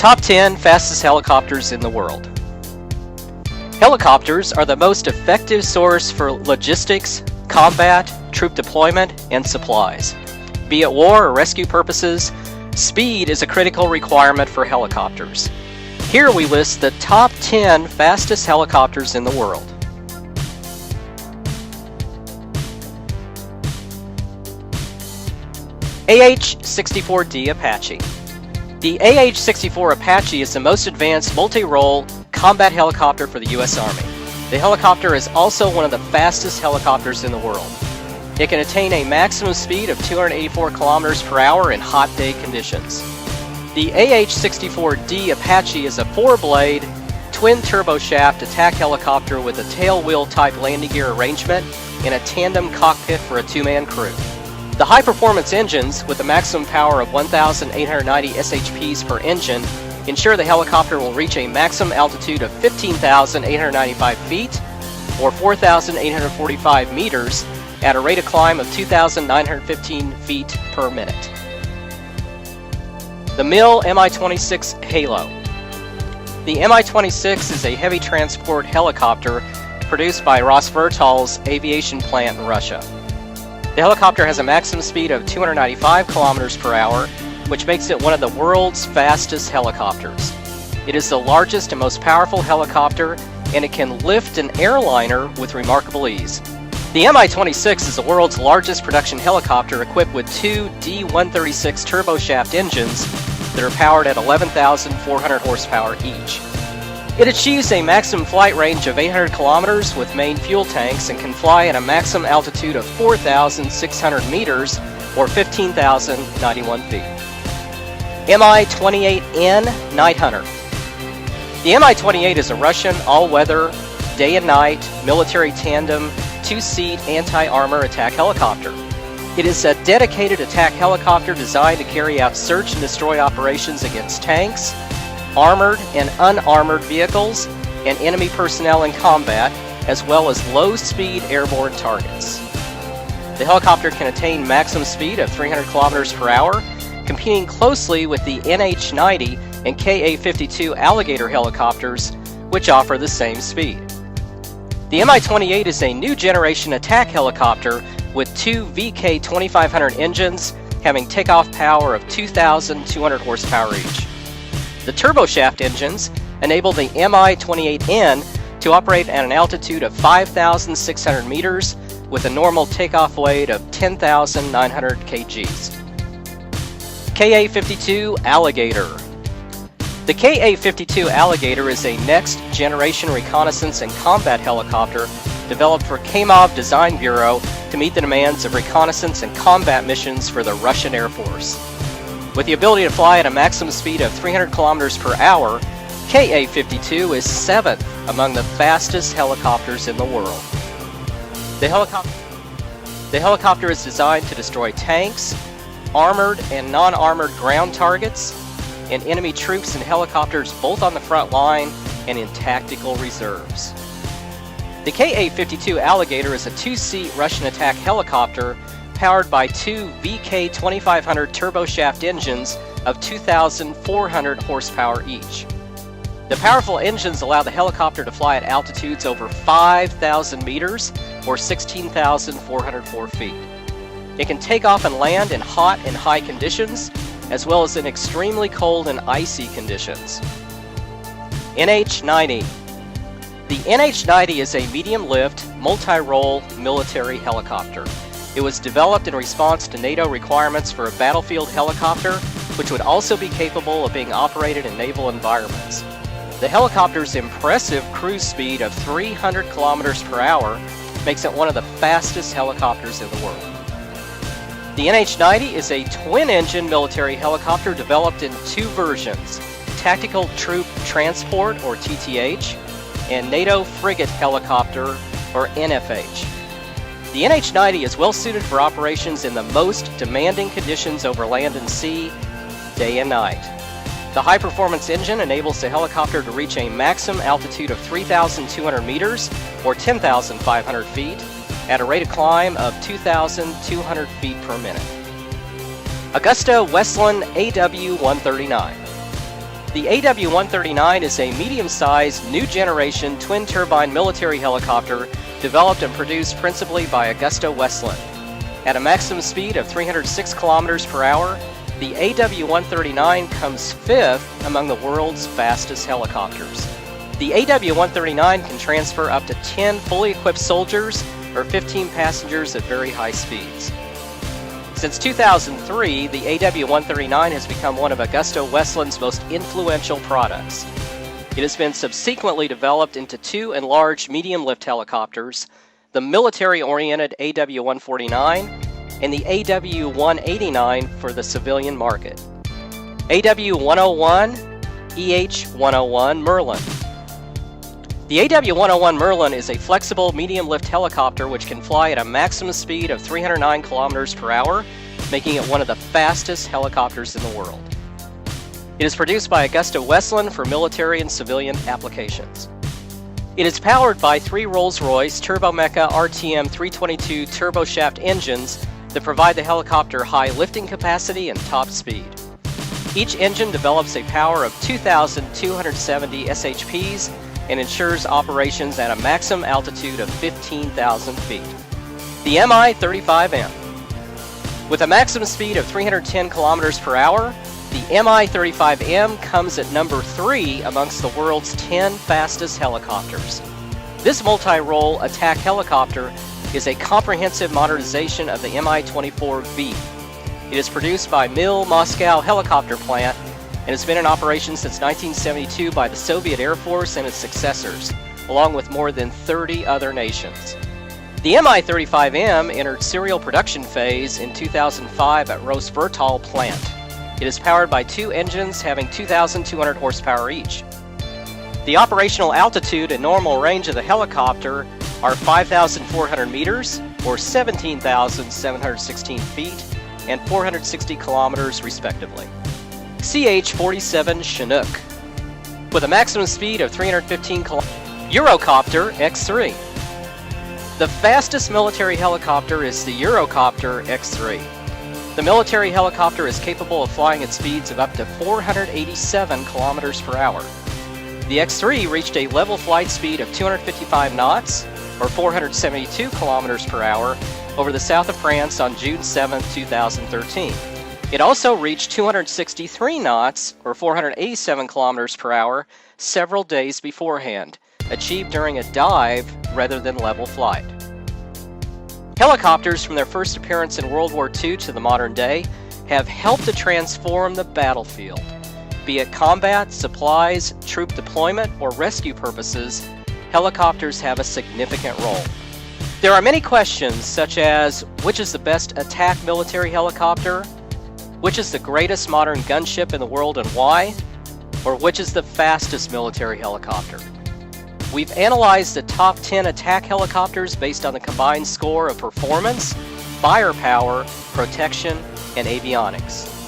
Top 10 fastest helicopters in the world. Helicopters are the most effective source for logistics, combat, troop deployment, and supplies. Be it war or rescue purposes, speed is a critical requirement for helicopters. Here we list the top 10 fastest helicopters in the world. AH-64D Apache. The AH-64 Apache is the most advanced multi-role combat helicopter for the U.S. Army. The helicopter is also one of the fastest helicopters in the world. It can attain a maximum speed of 284 kilometers per hour in hot day conditions. The AH-64D Apache is a 4-blade, twin-turboshaft attack helicopter with a tail-wheel type landing gear arrangement and a tandem cockpit for a 2-man crew. The high-performance engines, with a maximum power of 1,890 SHPs per engine, ensure the helicopter will reach a maximum altitude of 15,895 feet, or 4,845 meters, at a rate of climb of 2,915 feet per minute. The MIL Mi-26 Halo. The Mi-26 is a heavy transport helicopter produced by Rosvertal's aviation plant in Russia. The helicopter has a maximum speed of 295 kilometers per hour, which makes it one of the world's fastest helicopters. It is the largest and most powerful helicopter, and it can lift an airliner with remarkable ease. The Mi-26 is the world's largest production helicopter equipped with two D-136 turboshaft engines that are powered at 11,400 horsepower each. It achieves a maximum flight range of 800 kilometers with main fuel tanks and can fly at a maximum altitude of 4,600 meters or 15,091 feet. Mi-28N Night Hunter. The Mi-28 is a Russian all-weather, day and night, military tandem, 2-seat anti-armor attack helicopter. It is a dedicated attack helicopter designed to carry out search and destroy operations against tanks, armored and unarmored vehicles, and enemy personnel in combat, as well as low-speed airborne targets. The helicopter can attain maximum speed of 300 kilometers per hour, competing closely with the NH-90 and Ka-52 Alligator helicopters, which offer the same speed. The Mi-28 is a new generation attack helicopter with two VK2500 engines having takeoff power of 2,200 horsepower each. The turboshaft engines enable the Mi-28N to operate at an altitude of 5,600 meters with a normal takeoff weight of 10,900 kgs. Ka-52 Alligator. The Ka-52 Alligator is a next-generation reconnaissance and combat helicopter developed for Kamov Design Bureau to meet the demands of reconnaissance and combat missions for the Russian Air Force. With the ability to fly at a maximum speed of 300 kilometers per hour, Ka-52 is 7th among the fastest helicopters in the world. The helicopter is designed to destroy tanks, armored and non-armored ground targets, and enemy troops and helicopters both on the front line and in tactical reserves. The Ka-52 Alligator is a 2-seat Russian attack helicopter powered by two VK2500 turboshaft engines of 2,400 horsepower each. The powerful engines allow the helicopter to fly at altitudes over 5,000 meters or 16,404 feet. It can take off and land in hot and high conditions, as well as in extremely cold and icy conditions. NH-90. The NH-90 is a medium-lift, multi-role military helicopter. It was developed in response to NATO requirements for a battlefield helicopter, which would also be capable of being operated in naval environments. The helicopter's impressive cruise speed of 300 kilometers per hour makes it one of the fastest helicopters in the world. The NH-90 is a twin-engine military helicopter developed in two versions, Tactical Troop Transport, or TTH, and NATO Frigate Helicopter, or NFH. The NH-90 is well suited for operations in the most demanding conditions over land and sea, day and night. The high-performance engine enables the helicopter to reach a maximum altitude of 3,200 meters, or 10,500 feet, at a rate of climb of 2,200 feet per minute. Augusta Westland AW-139. The AW-139 is a medium-sized, new generation twin-turbine military helicopter developed and produced principally by AgustaWestland. At a maximum speed of 306 kilometers per hour, the AW-139 comes fifth among the world's fastest helicopters. The AW-139 can transfer up to 10 fully equipped soldiers or 15 passengers at very high speeds. Since 2003, the AW-139 has become one of AgustaWestland's most influential products. It has been subsequently developed into two enlarged medium-lift helicopters, the military-oriented AW-149 and the AW-189 for the civilian market. AW-101, EH-101 Merlin. The AW-101 Merlin is a flexible medium-lift helicopter which can fly at a maximum speed of 309 kilometers per hour, making it one of the fastest helicopters in the world. It is produced by AgustaWestland for military and civilian applications. It is powered by three Rolls-Royce Turbomeca RTM 322 turboshaft engines that provide the helicopter high lifting capacity and top speed. Each engine develops a power of 2,270 SHPs and ensures operations at a maximum altitude of 15,000 feet. The Mi-35M. With a maximum speed of 310 kilometers per hour, the Mi-35M comes at number 3 amongst the world's 10 fastest helicopters. This multi-role attack helicopter is a comprehensive modernization of the Mi-24V. It is produced by MIL Moscow Helicopter Plant and has been in operation since 1972 by the Soviet Air Force and its successors, along with more than 30 other nations. The Mi-35M entered serial production phase in 2005 at Rosbertal plant. It is powered by two engines having 2,200 horsepower each. The operational altitude and normal range of the helicopter are 5,400 meters, or 17,716 feet, and 460 kilometers respectively. CH-47 Chinook. With a maximum speed of 315 kilometers, Eurocopter X3. The fastest military helicopter is the Eurocopter X3. The military helicopter is capable of flying at speeds of up to 487 kilometers per hour. The X3 reached a level flight speed of 255 knots, or 472 kilometers per hour, over the south of France on June 7, 2013. It also reached 263 knots, or 487 kilometers per hour, several days beforehand, achieved during a dive rather than level flight. Helicopters, from their first appearance in World War II to the modern day, have helped to transform the battlefield. Be it combat, supplies, troop deployment, or rescue purposes, helicopters have a significant role. There are many questions such as, which is the best attack military helicopter? Which is the greatest modern gunship in the world and why? Or which is the fastest military helicopter? We've analyzed the top 10 attack helicopters based on the combined score of performance, firepower, protection, and avionics.